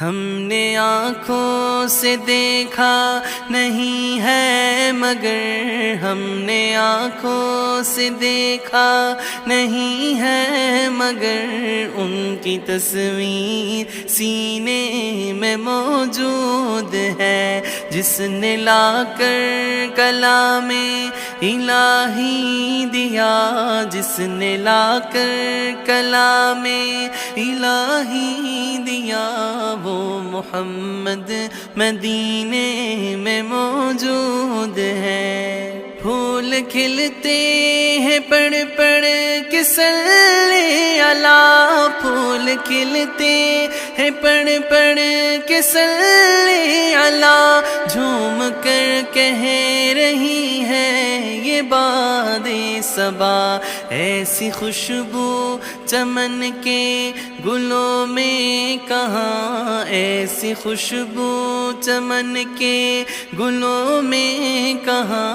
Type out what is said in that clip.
ہم نے آنکھوں سے دیکھا نہیں ہے مگر ہم نے آنکھوں سے دیکھا نہیں ہے مگر ان کی تصویر سینے میں موجود ہے، جس نے لا کر کلام الہی دیا، جس نے لا کر کلام الہی دیا، وہ محمد مدینے میں موجود ہے۔ پھول کھلتے ہیں پڑھ پڑھ کے صلی اللہ، پھول کھلتے ہیں پڑھ پڑھ کے صلی اللہ، جھوم کر کہہ رہی ہے یہ باد صبا، ایسی خوشبو چمن کے گلوں میں کہاں، ایسی خوشبو چمن کے گلوں میں کہاں۔